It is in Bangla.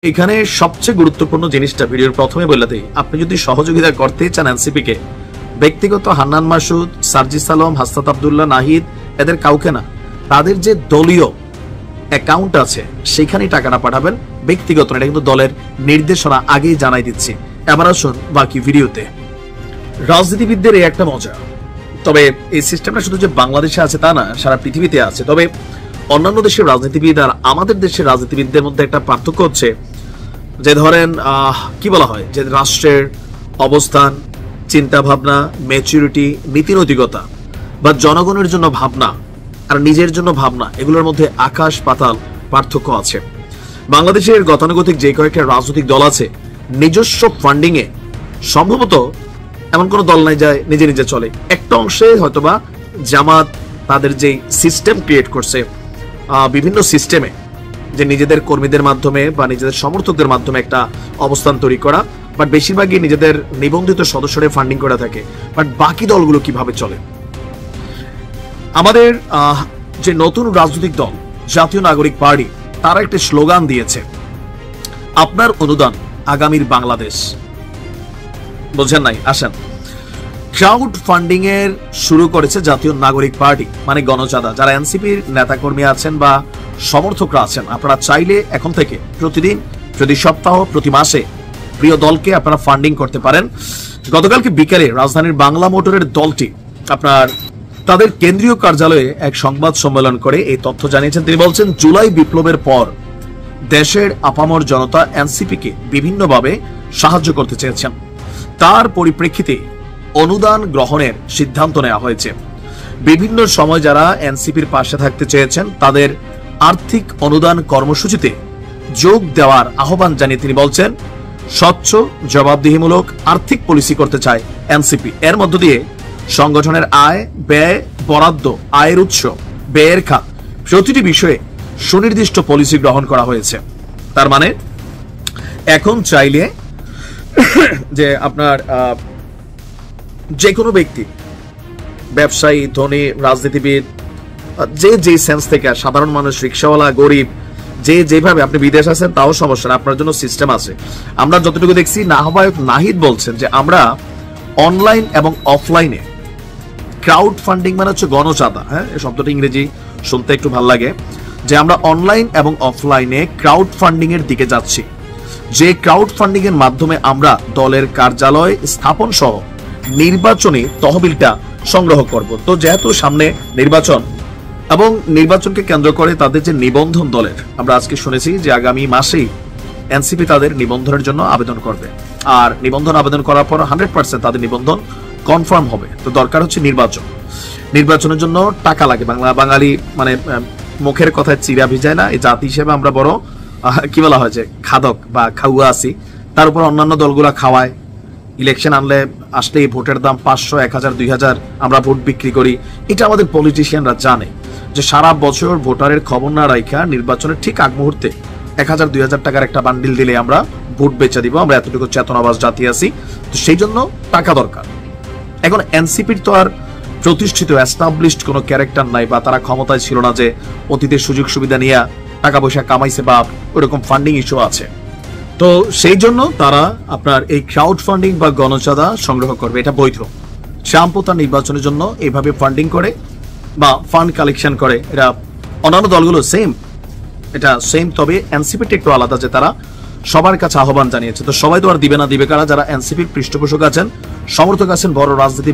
এখানে সবচেয়ে গুরুত্বপূর্ণ জিনিসটা ভিডিওর প্রথমে বলে দেই, আপনি যদি সহযোগিতা করতে চান এনসিপি কে, ব্যক্তিগত হান্নান মাসুদ, সার্জিস আলম, হাসনাত আব্দুল্লাহ, নাহিদ এদের কাউকে না, তাদের যে দলীয় অ্যাকাউন্ট আছে সেখানেই টাকাটা পাঠাবেন, ব্যক্তিগত না। এটা কিন্তু দলের নির্দেশনা আগেই জানাই দিচ্ছি। এবার আসুন বাকি ভিডিওতে। রাজনীতিবিদদের এই একটা মজা, তবে এই সিস্টেমটা শুধু যে বাংলাদেশে আছে তা না, সারা পৃথিবীতে আছে। তবে অন্যান্য দেশের রাজনীতিবিদ আর আমাদের দেশের রাজনীতিবিদদের মধ্যে একটা পার্থক্য হচ্ছে যে ধরেন কি বলা হয় যে রাষ্ট্রের অবস্থান, চিন্তা ভাবনা, ম্যাচুরিটি, নীতিনৈতিকতা বা জনগণের জন্য ভাবনা আর নিজের জন্য ভাবনা, এগুলোর মধ্যে আকাশ পাতাল পার্থক্য আছে। বাংলাদেশের গতানুগতিক যে কয়েকটা রাজনৈতিক দল আছে, নিজস্ব ফান্ডিং এ সম্ভবত এমন কোন দল নাই যায় নিজে নিজে চলে। একটা অংশে হয়তোবা জামাত তাদের যে সিস্টেম ক্রিয়েট করছে, বিভিন্ন সিস্টেমে যে নিজেদের কর্মীদের মাধ্যমে বা নিজেদের সমর্থকদের মাধ্যমে একটা অবস্থান তৈরি করা, বাট বেশিরভাগই নিজেদের নিবন্ধিত সদস্যরা ফান্ডিং করে থাকে। বাট বাকি দলগুলো কিভাবে চলে? আমাদের যে নতুন রাজনৈতিক দল জাতীয় নাগরিক পার্টি, তারা একটা স্লোগান দিয়েছে, আপনার অনুদান আগামীর বাংলাদেশ। বুঝছেন নাই? আসেন, ক্রাউড ফান্ডিং এর শুরু করেছে জাতীয় নাগরিক পার্টি, মানে গণচাঁদা। যারা এনসিপির নেতাকর্মী আছেন বা সমর্থকরা আছেন, আপনারা চাইলে এখন থেকে প্রতিদিন, প্রতি সপ্তাহ, প্রতি মাসে প্রিয় দলকে আপনারা ফান্ডিং করতে পারেন। গতকালকে বিকেলে রাজধানীর বাংলা মোটরের দলটি আপনার তাদের কেন্দ্রীয় কার্যালয়ে এক সংবাদ সম্মেলন করে এই তথ্য জানিয়েছেন। তিনি বলছেন, জুলাই বিপ্লবের পর দেশের আপামর জনতা এনসিপি কে বিভিন্নভাবে সাহায্য করতে চেয়েছেন। তার পরিপ্রেক্ষিতে অনুদান গ্রহণের সিদ্ধান্ত নেওয়া হয়েছে। বিভিন্ন সময় যারা এনসিপির পাশে থাকতে চেয়েছেন তাদের আর্থিক অনুদান কর্মসূচিতে যোগ দেওয়ার আহ্বান জানিয়ে তিনি বলছেন, স্বচ্ছ জবাবদিহিমূলক আর্থিক পলিসি করতে চায় এনসিপি। এর মধ্য দিয়ে সংগঠনের আয়, ব্যয়, বরাদ্দ, আয়ের উৎস, ব্যয়ের খাত প্রতিটি বিষয়ে সুনির্দিষ্ট পলিসি গ্রহণ করা হয়েছে। তার মানে এখন চাইলে যে আপনার যে কোনো ব্যক্তি, ব্যবসায়ী, ধনী, রাজনীতিবিদ, যে সেন্স থেকে, সাধারণ মানুষ, রিক্সাওয়ালা, গরিব, যে যেভাবে, আপনি বিদেশ আছেন তাও সমস্যা না, আপনার জন্য সিস্টেম আছে। আমরা যতটুকু দেখছি, আহ্বায়ক নাহিদ বলছেন যে আমরা অনলাইন এবং অফলাইনে ক্রাউড ফান্ডিং, মানে হচ্ছে গণচাঁদা, হ্যাঁ, এই শব্দটা ইংরেজি শুনতে একটু ভালো লাগে, যে আমরা অনলাইন এবং অফলাইনে ক্রাউড ফান্ডিং এর দিকে যাচ্ছি। যে ক্রাউড ফান্ডিং এর মাধ্যমে আমরা দলের কার্যালয় স্থাপন সহ নির্বাচনী তহবিলটা সংগ্রহ করব। তো যেহেতু সামনে নির্বাচন এবং নির্বাচনকে কেন্দ্র করে তাদের যে নিবন্ধন দলের, আমরা আজকে শুনেছি যে আগামী মাসেই এনসিপি তাদের নিবন্ধনের জন্য আবেদন করবে। আর নিবন্ধন আবেদন করার পর 100% তাদের নিবন্ধন কনফার্ম হবে। তো দরকার হচ্ছে নির্বাচন। নির্বাচনের জন্য টাকা লাগে। বাঙালি মানে মুখের কথায় চিরা ভিজায় না, এই জাতি হিসেবে আমরা বড় কি বলা হয় যে খাদক বা খাওয়া আছি। তার উপর অন্যান্য দলগুলা খাওয়ায়। ইলেকশন আসলে ভোটের দাম 500, 1000, 2000 আমরা ভোট বিক্রি করি। এটা আমাদের পলিটিশিয়ানরা জানে যে সারা বছর ভোটারের খবর না রাখা নির্বাচনের ঠিক আগ মুহূর্তে 1000, 2000 টাকার একটা বান্ডিল দিলে আমরা ভোট বেচে দিব। আমরা এতটুকু চেতনাবাজ জাতি আছি, তো সেই জন্য টাকা দরকার। এখন এনসিপির তো আর প্রতিষ্ঠিত এস্টাবলিশড কোনো ক্যারেক্টার নাই, বা তারা ক্ষমতায় ছিল না যে অতীতের সুযোগ সুবিধা নিয়ে টাকা পয়সা কামাইছে বা ওরকম ফান্ডিং ইস্যু আছে। তো সেই জন্য তারা আপনার এই ক্রাউড ফান্ডিং বা গণচাঁদা সংগ্রহ করবে। এটা বৈধ। ট্রাম্প তার নির্বাচনের জন্য এইভাবে ফান্ডিং করে বা ফান্ড কালেকশন করে। এটা অন্যান্য দলগুলো সেম, এটা সেম। তবে এনসিপিটা একটু আলাদা, যে তারা সবার কাছে আহ্বান জানিয়েছে। তো সবাই তো আর দিবে না, দিবে কারা? যারা এনসিপির পৃষ্ঠপোষক আছেন, সমর্থক আছেন, বড় রাজনীতি